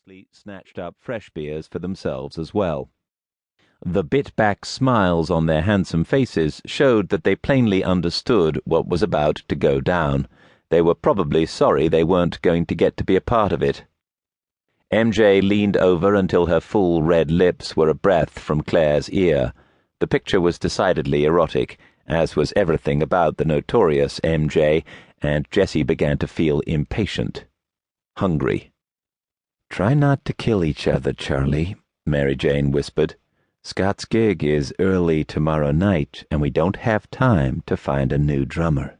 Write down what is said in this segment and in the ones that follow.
obviously snatched up fresh beers for themselves as well. The bit-back smiles on their handsome faces showed that they plainly understood what was about to go down. They were probably sorry they weren't going to get to be a part of it. MJ leaned over until her full red lips were a breath from Claire's ear. The picture was decidedly erotic, as was everything about the notorious MJ, and Jessie began to feel impatient, hungry. "Try not to kill each other, Charlie," Mary Jane whispered. "Scott's gig is early tomorrow night, and we don't have time to find a new drummer."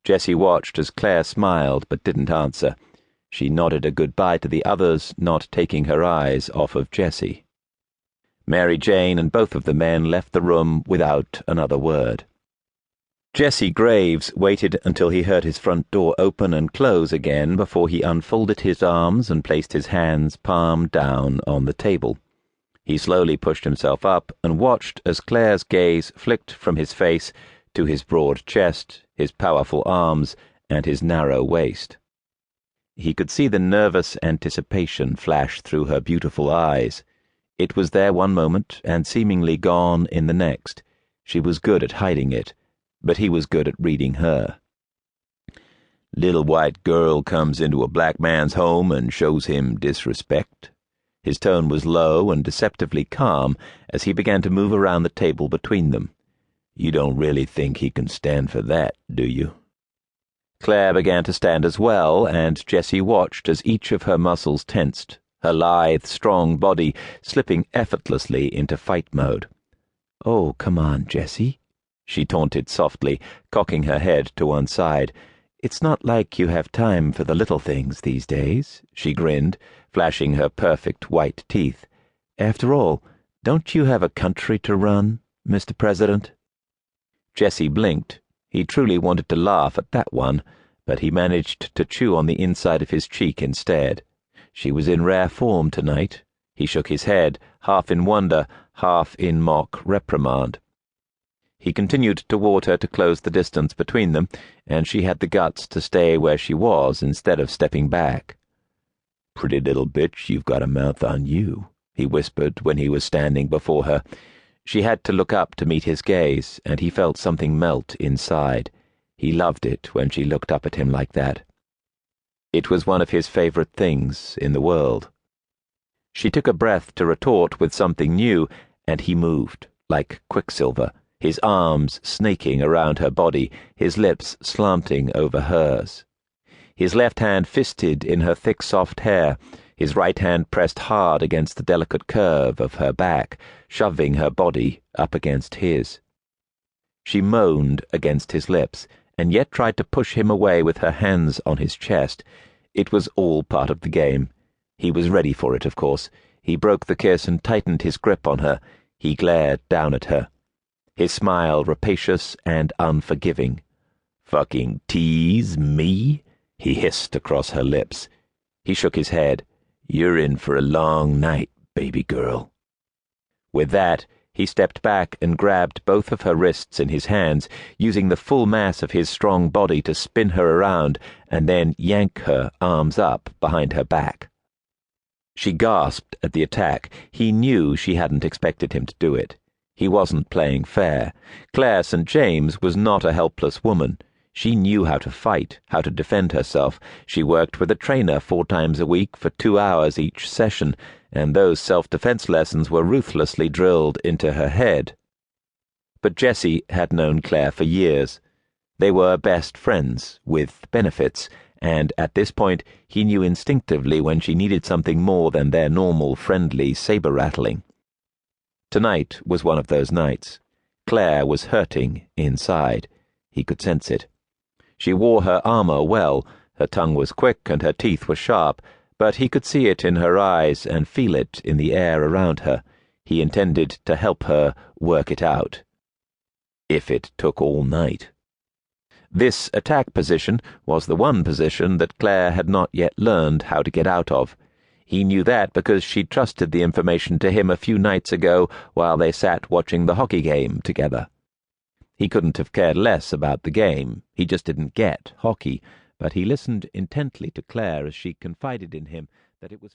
Jessie watched as Claire smiled but didn't answer. She nodded a goodbye to the others, not taking her eyes off of Jessie. Mary Jane and both of the men left the room without another word. Jesse Graves waited until he heard his front door open and close again before he unfolded his arms and placed his hands palm down on the table. He slowly pushed himself up and watched as Claire's gaze flicked from his face to his broad chest, his powerful arms, and his narrow waist. He could see the nervous anticipation flash through her beautiful eyes. It was there one moment and seemingly gone in the next. She was good at hiding it, but he was good at reading her. "Little white girl comes into a black man's home and shows him disrespect." His tone was low and deceptively calm as he began to move around the table between them. "You don't really think he can stand for that, do you?" Claire began to stand as well, and Jessie watched as each of her muscles tensed, her lithe, strong body slipping effortlessly into fight mode. "Oh, come on, Jessie," she taunted softly, cocking her head to one side. "It's not like you have time for the little things these days," she grinned, flashing her perfect white teeth. "After all, don't you have a country to run, Mr. President?" Jessie blinked. He truly wanted to laugh at that one, but he managed to chew on the inside of his cheek instead. She was in rare form tonight. He shook his head, half in wonder, half in mock reprimand. He continued toward her to close the distance between them, and she had the guts to stay where she was instead of stepping back. "Pretty little bitch, you've got a mouth on you," he whispered when he was standing before her. She had to look up to meet his gaze, and he felt something melt inside. He loved it when she looked up at him like that. It was one of his favorite things in the world. She took a breath to retort with something new, and he moved, like quicksilver, his arms snaking around her body, his lips slanting over hers. His left hand fisted in her thick soft hair, his right hand pressed hard against the delicate curve of her back, shoving her body up against his. She moaned against his lips, and yet tried to push him away with her hands on his chest. It was all part of the game. He was ready for it, of course. He broke the kiss and tightened his grip on her. He glared down at her, his smile rapacious and unforgiving. "Fucking tease me?" he hissed across her lips. He shook his head. "You're in for a long night, baby girl." With that, he stepped back and grabbed both of her wrists in his hands, using the full mass of his strong body to spin her around and then yank her arms up behind her back. She gasped at the attack. He knew she hadn't expected him to do it. He wasn't playing fair. Claire St. James was not a helpless woman. She knew how to fight, how to defend herself. She worked with a trainer 4 times a week for 2 hours each session, and those self-defense lessons were ruthlessly drilled into her head. But Jessie had known Claire for years. They were best friends, with benefits, and at this point he knew instinctively when she needed something more than their normal friendly saber-rattling. Tonight was one of those nights. Claire was hurting inside. He could sense it. She wore her armor well. Her tongue was quick and her teeth were sharp, but he could see it in her eyes and feel it in the air around her. He intended to help her work it out, if it took all night. This attack position was the one position that Claire had not yet learned how to get out of. He knew that because she'd trusted the information to him a few nights ago while they sat watching the hockey game together. He couldn't have cared less about the game. He just didn't get hockey, but he listened intently to Claire as she confided in him that it was